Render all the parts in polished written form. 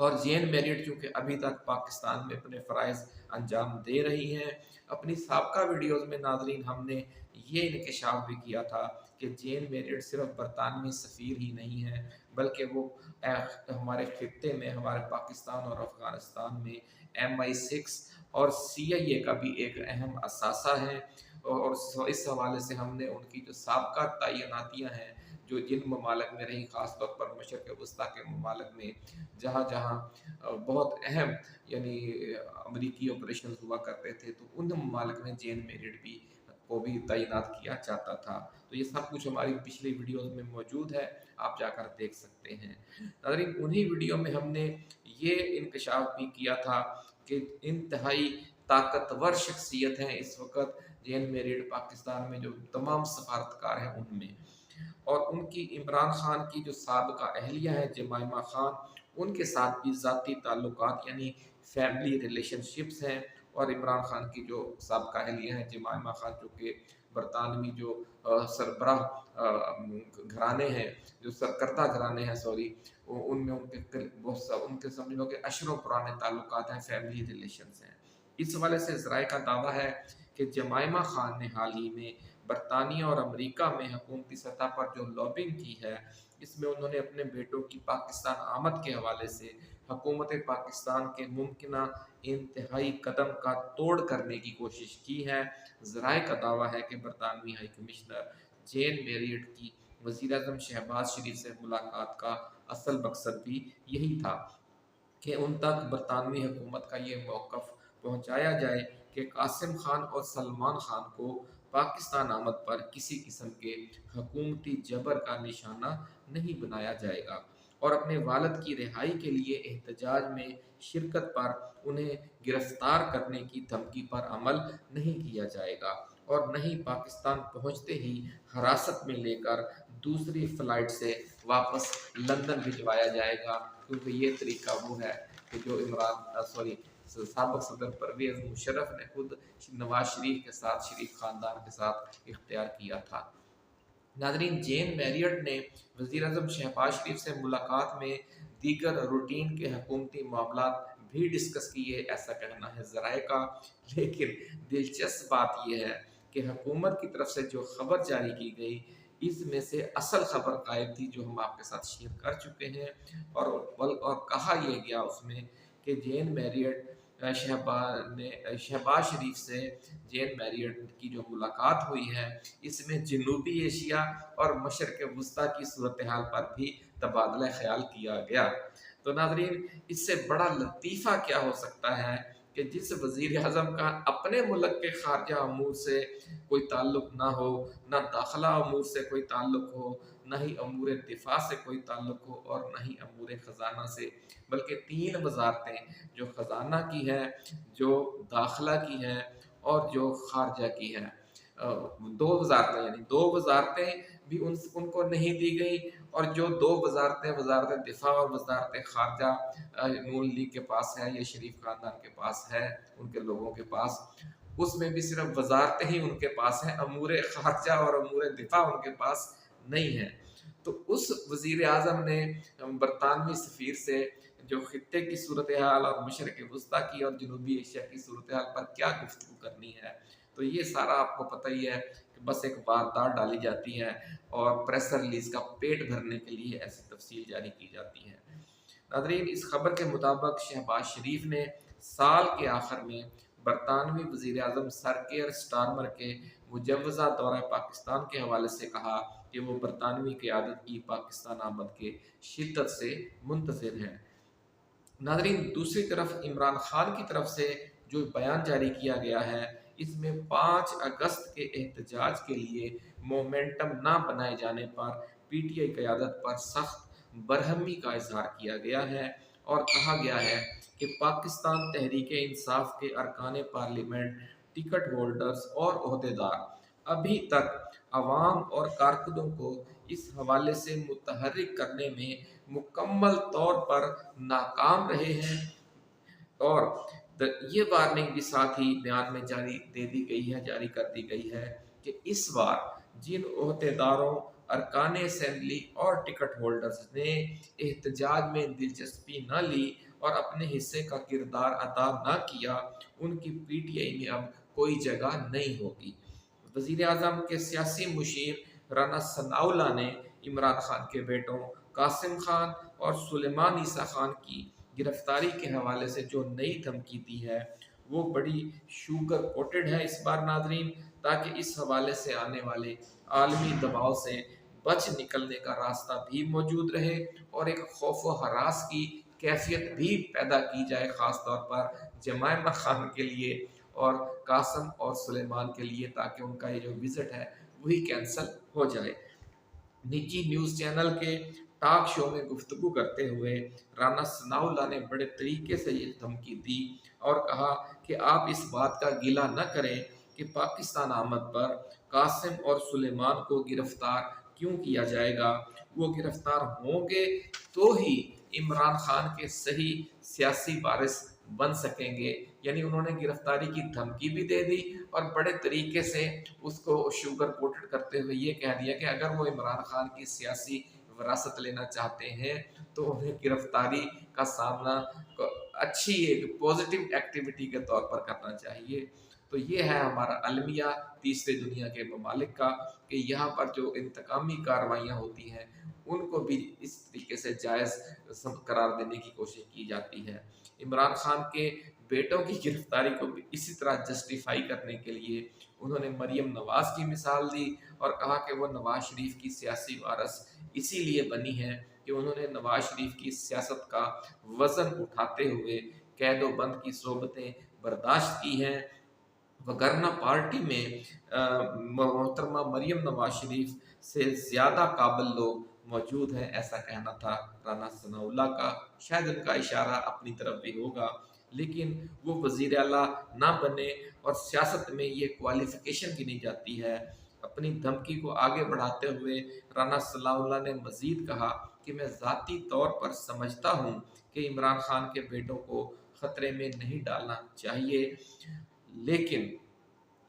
اور Jane Marriott چونکہ ابھی تک پاکستان میں اپنے فرائض انجام دے رہی ہیں۔ اپنی سابقہ ویڈیوز میں ناظرین ہم نے یہ انکشاف بھی کیا تھا کہ جین میریٹ صرف برطانوی سفیر ہی نہیں ہے، بلکہ وہ ہمارے خطے میں، ہمارے پاکستان اور افغانستان میں MI6 اور CIA کا بھی ایک اہم اثاثہ ہے۔ اور اس حوالے سے ہم نے ان کی جو سابقہ تعیناتیاں ہیں جو جن ممالک میں رہی، خاص طور پر مشرق وسطیٰ کے ممالک میں جہاں جہاں بہت اہم یعنی امریکی آپریشن ہوا کرتے تھے، تو ان ممالک میں جین میرٹ بھی کو بھی تعینات کیا جاتا تھا۔ تو یہ سب کچھ ہماری پچھلی ویڈیوز میں موجود ہے، آپ جا کر دیکھ سکتے ہیں۔ ناظرین انہی ویڈیو میں ہم نے یہ انکشاف بھی کیا تھا کہ انتہائی طاقتور شخصیت ہیں اس وقت جین میرٹ پاکستان میں جو تمام سفارتکار ہیں ان میں، اور ان کی عمران خان کی جو سابقہ اہلیہ ہے جمائمہ خان، ان کے ساتھ بھی ذاتی تعلقات یعنی فیملی ریلیشن شپس ہیں۔ اور عمران خان کی جو سابقہ اہلیہ ہیں جمائمہ خان، جو کہ برطانوی جو سربراہ گھرانے ہیں، جو سرکردہ گھرانے ہیں ان میں ان کے سمجھ لو کہ اشروں پرانے تعلقات ہیں، فیملی ریلیشنز ہیں۔ اس حوالے سے ذرائع کا دعویٰ ہے کہ جمائمہ خان نے حال ہی میں برطانیہ اور امریکہ میں حکومتی سطح پر جو لابنگ کی ہے، اس میں انہوں نے اپنے بیٹوں کی پاکستان آمد کے حوالے سے حکومت پاکستان کے ممکنہ انتہائی قدم کا توڑ کرنے کی کوشش کی ہے۔ ذرائع کا دعویٰ ہے کہ برطانوی ہائی کمشنر جین میریٹ کی وزیر اعظم شہباز شریف سے ملاقات کا اصل مقصد بھی یہی تھا کہ ان تک برطانوی حکومت کا یہ موقف پہنچایا جائے کہ قاسم خان اور سلمان خان کو پاکستان آمد پر کسی قسم کے حکومتی جبر کا نشانہ نہیں بنایا جائے گا، اور اپنے والد کی رہائی کے لیے احتجاج میں شرکت پر انہیں گرفتار کرنے کی دھمکی پر عمل نہیں کیا جائے گا، اور نہ ہی پاکستان پہنچتے ہی حراست میں لے کر دوسری فلائٹ سے واپس لندن بھجوایا جائے گا، کیونکہ یہ طریقہ وہ ہے کہ جو سابق صدر پرویز مشرف نے خود نواز شریف کے ساتھ، شریف خاندان کے ساتھ اختیار کیا تھا۔ ناظرین جین میریٹ نے وزیر اعظم شہباز شریف سے ملاقات میں دیگر روٹین کے حکومتی معاملات بھی ڈسکس کیے، ایسا کہنا ہے ذرائع کا، لیکن دلچسپ بات یہ ہے کہ حکومت کی طرف سے جو خبر جاری کی گئی، اس میں سے اصل خبر غائب تھی جو ہم آپ کے ساتھ شیئر کر چکے ہیں، اور کہا یہ گیا اس میں کہ جین میریٹ شہباز شریف سے جین میریٹ کی جو ملاقات ہوئی ہے، اس میں جنوبی ایشیا اور مشرق وسطیٰ کی صورتحال پر بھی تبادلہ خیال کیا گیا۔ تو ناظرین اس سے بڑا لطیفہ کیا ہو سکتا ہے کہ جس وزیر اعظم کا اپنے ملک کے خارجہ امور سے کوئی تعلق نہ ہو، نہ داخلہ امور سے کوئی تعلق ہو، نہ ہی امور دفاع سے کوئی تعلق ہو، اور نہ ہی امور خزانہ سے، بلکہ 3 وزارتیں جو خزانہ کی ہے، جو داخلہ کی ہے اور جو خارجہ کی ہے، 2 وزارتیں یعنی 2 وزارتیں بھی ان کو نہیں دی گئی، اور جو 2 وزارتیں وزارت دفاع اور وزارت خارجہ نون لیگ کے پاس ہے، یہ شریف خاندان کے پاس ہے، ان کے لوگوں کے پاس، اس میں بھی صرف وزارتیں ہی ان کے پاس ہیں، امور خارجہ اور امور دفاع ان کے پاس نہیں ہے۔ تو اس وزیر اعظم نے برطانوی سفیر سے جو خطے کی صورتحال اور مشرق وسطیٰ کی اور جنوبی ایشیا کی صورتحال پر کیا گفتگو کرنی ہے، تو یہ سارا آپ کو پتہ ہی ہے کہ بس ایک واردات ڈالی جاتی ہے اور پریس ریلیز کا پیٹ بھرنے کے لیے ایسی تفصیل جاری کی جاتی ہے۔ ناظرین اس خبر کے مطابق شہباز شریف نے سال کے آخر میں برطانوی وزیر اعظم سر کیئر سٹارمر کے مجوزہ دورہ پاکستان کے حوالے سے کہا کہ وہ برطانوی قیادت کی پاکستان آمد کے شدت سے منتظر ہیں۔ ناظرین دوسری طرف عمران خان کی طرف سے جو بیان جاری کیا گیا ہے، اس میں 5 اگست کے احتجاج کے لیے مومنٹم نہ بنائے جانے پر PTI قیادت پر سخت برہمی کا اظہار کیا گیا ہے، اور کہا گیا ہے کہ پاکستان تحریک انصاف کے ارکان پارلیمنٹ، ٹکٹ ہولڈرز اور عہدیدار ابھی تک عوام اور کارکنوں کو اس حوالے سے متحرک کرنے میں مکمل طور پر ناکام رہے ہیں، اور یہ وارننگ بھی ساتھ ہی بیان میں جاری کر دی گئی ہے کہ اس بار جن عہدیداروں، ارکان اسمبلی اور ٹکٹ ہولڈرز نے احتجاج میں دلچسپی نہ لی، اور اپنے حصے کا کردار ادا نہ کیا، ان کی پی ٹی آئی میں اب کوئی جگہ نہیں ہوگی۔ وزیر اعظم کے سیاسی مشیر رانا ثناء اللہ نے عمران خان کے بیٹوں قاسم خان اور سلیمان عیسیٰ خان کی گرفتاری کے حوالے سے جو نئی دھمکی دی ہے وہ بڑی شوگر کوٹڈ ہے اس بار ناظرین، تاکہ اس حوالے سے آنے والے عالمی دباؤ سے بچ نکلنے کا راستہ بھی موجود رہے اور ایک خوف و ہراس کی کیفیت بھی پیدا کی جائے، خاص طور پر جمائمہ خان کے لیے اور قاسم اور سلیمان کے لیے، تاکہ ان کا یہ جو وزٹ ہے وہی کینسل ہو جائے۔ نجی نیوز چینل کے ٹاک شو میں گفتگو کرتے ہوئے رانا ثناء اللہ نے بڑے طریقے سے یہ دھمکی دی اور کہا کہ آپ اس بات کا گلہ نہ کریں کہ پاکستان آمد پر قاسم اور سلیمان کو گرفتار کیوں کیا جائے گا، وہ گرفتار ہوں گے تو ہی عمران خان کے صحیح سیاسی وارث بن سکیں گے۔ یعنی انہوں نے گرفتاری کی دھمکی بھی دے دی اور بڑے طریقے سے اس کو شوگر کوٹڈ کرتے ہوئے یہ کہہ دیا کہ اگر وہ عمران خان کی سیاسی وراثت لینا چاہتے ہیں تو انہیں گرفتاری کا سامنا اچھی ایک پوزیٹیو ایکٹیویٹی کے طور پر کرنا چاہیے۔ تو یہ ہے ہمارا المیہ تیسرے دنیا کے ممالک کا کہ یہاں پر جو انتقامی کارروائیاں ہوتی ہیں ان کو بھی اس طریقے سے جائز قرار دینے کی کوشش کی جاتی ہے۔ عمران خان کے بیٹوں کی گرفتاری کو بھی اسی طرح جسٹیفائی کرنے کے لیے انہوں نے مریم نواز کی مثال دی اور کہا کہ وہ نواز شریف کی سیاسی وارث اسی لیے بنی ہے کہ انہوں نے نواز شریف کی سیاست کا وزن اٹھاتے ہوئے قید و بند کی صحبتیں برداشت کی ہیں، وگرنہ پارٹی میں محترمہ مریم نواز شریف سے زیادہ قابل لوگ موجود ہیں، ایسا کہنا تھا رانا ثناء اللہ کا۔ شاید ان کا اشارہ اپنی طرف بھی ہوگا، لیکن وہ وزیر اعلیٰ نہ بنے اور سیاست میں یہ کوالیفیکیشن گنی جاتی ہے۔ اپنی دھمکی کو آگے بڑھاتے ہوئے رانا ثناء اللہ نے مزید کہا کہ میں ذاتی طور پر سمجھتا ہوں کہ عمران خان کے بیٹوں کو خطرے میں نہیں ڈالنا چاہیے، لیکن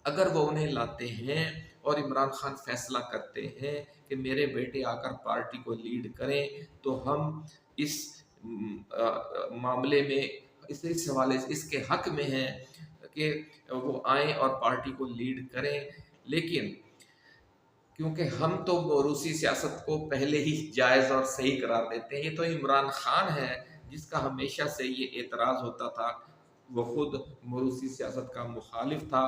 اگر وہ انہیں لاتے ہیں اور عمران خان فیصلہ کرتے ہیں کہ میرے بیٹے آ کر پارٹی کو لیڈ کریں تو ہم اس معاملے میں اس حوالے سے اس کے حق میں ہیں کہ وہ آئیں اور پارٹی کو لیڈ کریں، لیکن کیونکہ ہم تو موروثی سیاست کو پہلے ہی جائز اور صحیح قرار دیتے ہیں۔ یہ تو عمران خان ہے جس کا ہمیشہ سے یہ اعتراض ہوتا تھا، وہ خود موروثی سیاست کا مخالف تھا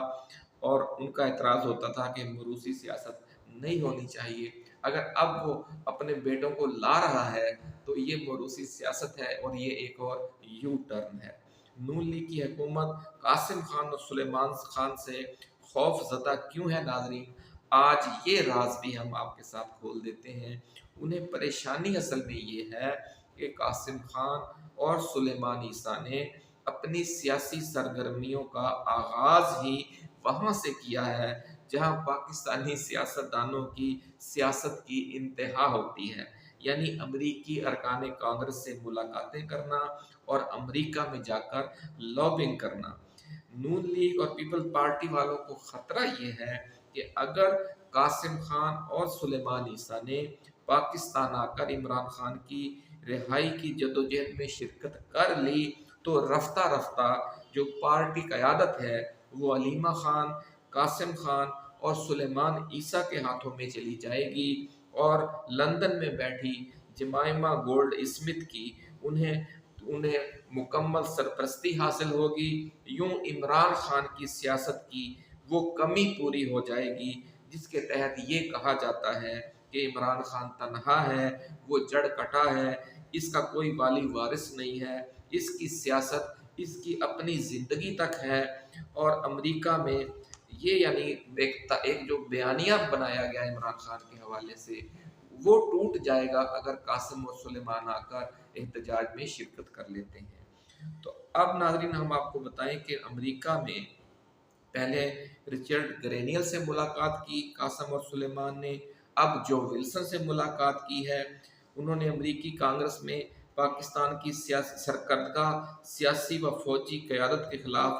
اور ان کا اعتراض ہوتا تھا کہ موروثی سیاست نہیں ہونی چاہیے۔ اگر اب وہ اپنے بیٹوں کو لا رہا ہے تو یہ موروثی سیاست ہے اور یہ ایک اور یو ٹرن ہے۔ نون لیگ کی حکومت قاسم خان اور سلیمان خان سے خوف زدہ کیوں ہے ناظرین؟ آج یہ راز بھی ہم آپ کے ساتھ کھول دیتے ہیں۔ انہیں پریشانی اصل میں یہ ہے کہ قاسم خان اور سلیمان عیسیٰ نے اپنی سیاسی سرگرمیوں کا آغاز ہی وہاں سے کیا ہے جہاں پاکستانی سیاستدانوں کی سیاست کی انتہا ہوتی ہے، یعنی امریکی ارکان کانگریس سے ملاقاتیں کرنا اور امریکہ میں جا کر لابنگ کرنا۔ نون لیگ اور پیپل پارٹی والوں کو خطرہ یہ ہے کہ اگر قاسم خان اور سلیمان عیسیٰ نے پاکستان آ کر عمران خان کی رہائی کی جدوجہد میں شرکت کر لی تو رفتہ رفتہ جو پارٹی قیادت ہے وہ علیمہ خان، قاسم خان اور سلیمان عیسیٰ کے ہاتھوں میں چلی جائے گی اور لندن میں بیٹھی جمائمہ گولڈ اسمتھ کی انہیں مکمل سرپرستی حاصل ہوگی۔ یوں عمران خان کی سیاست کی وہ کمی پوری ہو جائے گی جس کے تحت یہ کہا جاتا ہے کہ عمران خان تنہا ہے، وہ جڑ کٹا ہے، اس کا کوئی والی وارث نہیں ہے، اس کی سیاست اس کی اپنی زندگی تک ہے۔ اور امریکہ میں یہ یعنی ایک جو بیانیہ بنایا گیا عمران خان کے حوالے سے وہ ٹوٹ جائے گا اگر قاسم اور سلیمان آ کر احتجاج میں شرکت کر لیتے ہیں۔ تو اب ناظرین ہم آپ کو بتائیں کہ امریکہ میں پہلے رچرڈ گرینیل سے ملاقات کی قاسم اور سلیمان نے، اب جو ولسن سے ملاقات کی ہے۔ انہوں نے امریکی کانگریس میں پاکستان کی سرکردہ سیاسی و فوجی قیادت کے خلاف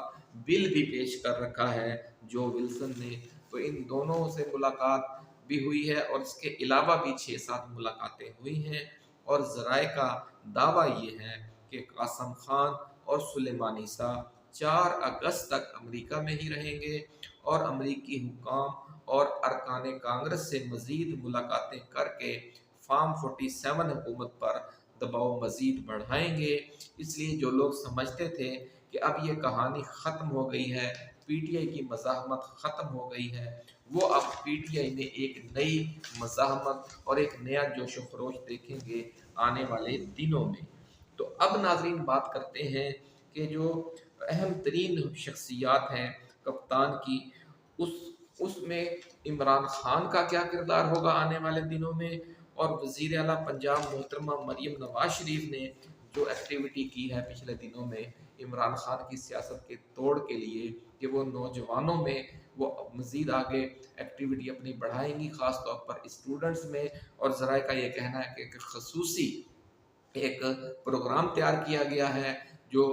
بل بھی پیش کر رکھا ہے جو ولسن نے۔ تو ان دونوں سے ملاقات بھی ہوئی ہے اور اس کے علاوہ بھی 6-7 ملاقاتیں ہوئی ہیں، اور ذرائع کا دعویٰ یہ ہے کہ قاسم خان اور سلیمان عیسیٰ 4 اگست تک امریکہ میں ہی رہیں گے اور امریکی حکام اور ارکان کانگریس سے مزید ملاقاتیں کر کے فارم 47 حکومت پر دباؤ مزید بڑھائیں گے۔ اس لیے جو لوگ سمجھتے تھے کہ اب یہ کہانی ختم ہو گئی ہے، پی ٹی آئی کی مزاحمت ختم ہو گئی ہے، وہ اب پی ٹی آئی میں ایک نئی مزاحمت اور ایک نیا جوش و خروش دیکھیں گے آنے والے دنوں میں۔ تو اب ناظرین بات کرتے ہیں کہ جو اہم ترین شخصیات ہیں کپتان کی، اس میں عمران خان کا کیا کردار ہوگا آنے والے دنوں میں، اور وزیر اعلیٰ پنجاب محترمہ مریم نواز شریف نے جو ایکٹیویٹی کی ہے پچھلے دنوں میں عمران خان کی سیاست کے توڑ کے لیے کہ وہ نوجوانوں میں وہ مزید آگے ایکٹیویٹی اپنی بڑھائیں گی، خاص طور پر اسٹوڈنٹس میں، اور ذرائع کا یہ کہنا ہے کہ ایک خصوصی ایک پروگرام تیار کیا گیا ہے جو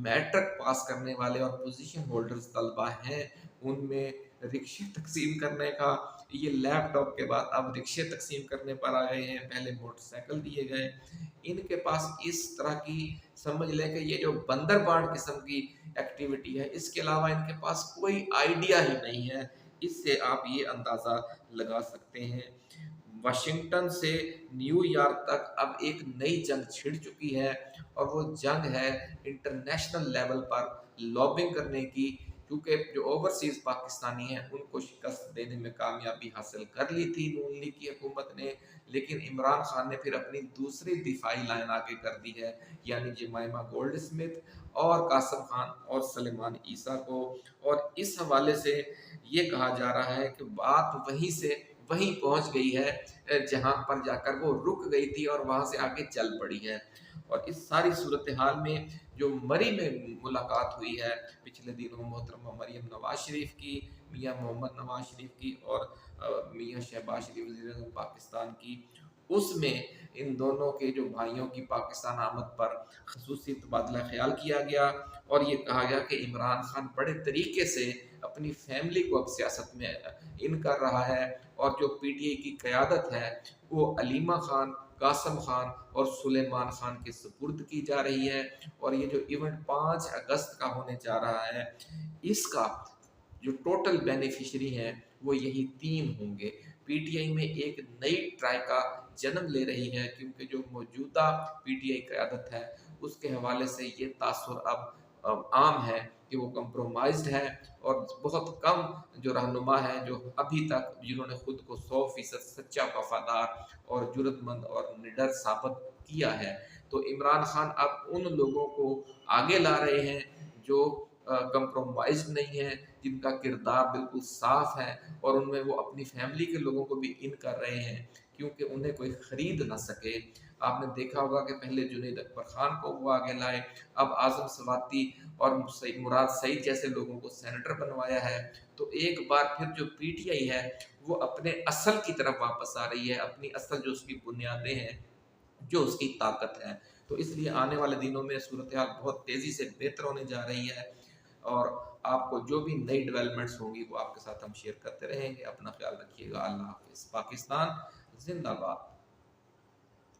میٹرک پاس کرنے والے اور پوزیشن ہولڈرز طلبہ ہیں ان میں رکشے تقسیم کرنے کا، یہ لیپ ٹاپ کے بعد اب رکشے تقسیم کرنے پر آ گئے ہیں، پہلے موٹر سائیکل دیے گئے۔ ان کے پاس اس طرح کی سمجھ لیں کہ یہ جو بندر بانٹ قسم کی ایکٹیویٹی ہے، اس کے علاوہ ان کے پاس کوئی آئیڈیا ہی نہیں ہے۔ اس سے آپ یہ اندازہ لگا سکتے ہیں واشنگٹن سے نیو یارک تک اب ایک نئی جنگ چھڑ چکی ہے، اور وہ جنگ ہے انٹرنیشنل لیول پر لابنگ کرنے کی، کیونکہ جو اوورسیز پاکستانی ہیں ان کو شکست دینے میں کامیابی حاصل کر لی تھی نون لیگ کی حکومت نے، لیکن عمران خان نے پھر اپنی دوسری دفاعی لائن آگے کر دی ہے، یعنی جمائمہ گولڈ اسمتھ اور قاسم خان اور سلیمان عیسیٰ کو، اور اس حوالے سے یہ کہا جا رہا ہے کہ بات وہیں سے وہیں پہنچ گئی ہے جہاں پر جا کر وہ رک گئی تھی اور وہاں سے آگے چل پڑی ہے۔ اور اس ساری صورتحال میں جو مری میں ملاقات ہوئی ہے پچھلے دنوں محترمہ مریم نواز شریف کی، میاں محمد نواز شریف کی اور میاں شہباز شریف وزیر اعظم پاکستان کی، اس میں ان دونوں کے جو بھائیوں کی پاکستان آمد پر خصوصی تبادلہ خیال کیا گیا، اور یہ کہا گیا کہ عمران خان بڑے طریقے سے اپنی فیملی کو اب سیاست میں ان کر رہا ہے، اور جو پی ٹی آئی کی قیادت ہے وہ علیمہ خان، قاسم خان اور سلیمان خان کے سپرد کی جا رہی ہے، اور یہ جو ایونٹ 5 اگست کا ہونے جا رہا ہے اس کا جو ٹوٹل بینیفیشری ہیں وہ یہی 3 ہوں گے۔ پی ٹی آئی میں ایک نئی ٹرائی کا جنم لے رہی ہے، کیونکہ جو موجودہ پی ٹی آئی قیادت ہے اس کے حوالے سے یہ تاثر اب عام ہے کہ وہ کمپرومائزڈ ہے، اور بہت کم جو رہنما ہیں جو ابھی تک جنہوں نے خود کو 100% سچا، وفادار اور جرأت مند اور نڈر ثابت کیا ہے۔ تو عمران خان اب ان لوگوں کو آگے لا رہے ہیں جو کمپرومائزڈ نہیں ہیں، جن کا کردار بالکل صاف ہے، اور ان میں وہ اپنی فیملی کے لوگوں کو بھی ان کر رہے ہیں کیونکہ انہیں کوئی خرید نہ سکے۔ آپ نے دیکھا ہوگا کہ پہلے جنید اکبر خان کو وہ آگے لائے، اب اعظم سواتی اور مراد سعید جیسے لوگوں کو سینیٹر بنوایا ہے۔ تو ایک بار پھر جو پی ٹی آئی ہے وہ اپنے اصل کی طرف واپس آ رہی ہے، اپنی اصل جو اس کی بنیادیں ہیں، جو اس کی طاقت ہے۔ تو اس لیے آنے والے دنوں میں صورتحال بہت تیزی سے بہتر ہونے جا رہی ہے، اور آپ کو جو بھی نئی ڈیولپمنٹس ہوں گی وہ آپ کے ساتھ ہم شیئر کرتے رہیں گے۔ اپنا خیال رکھیے گا۔ اللہ حافظ۔ پاکستان زندہ باد۔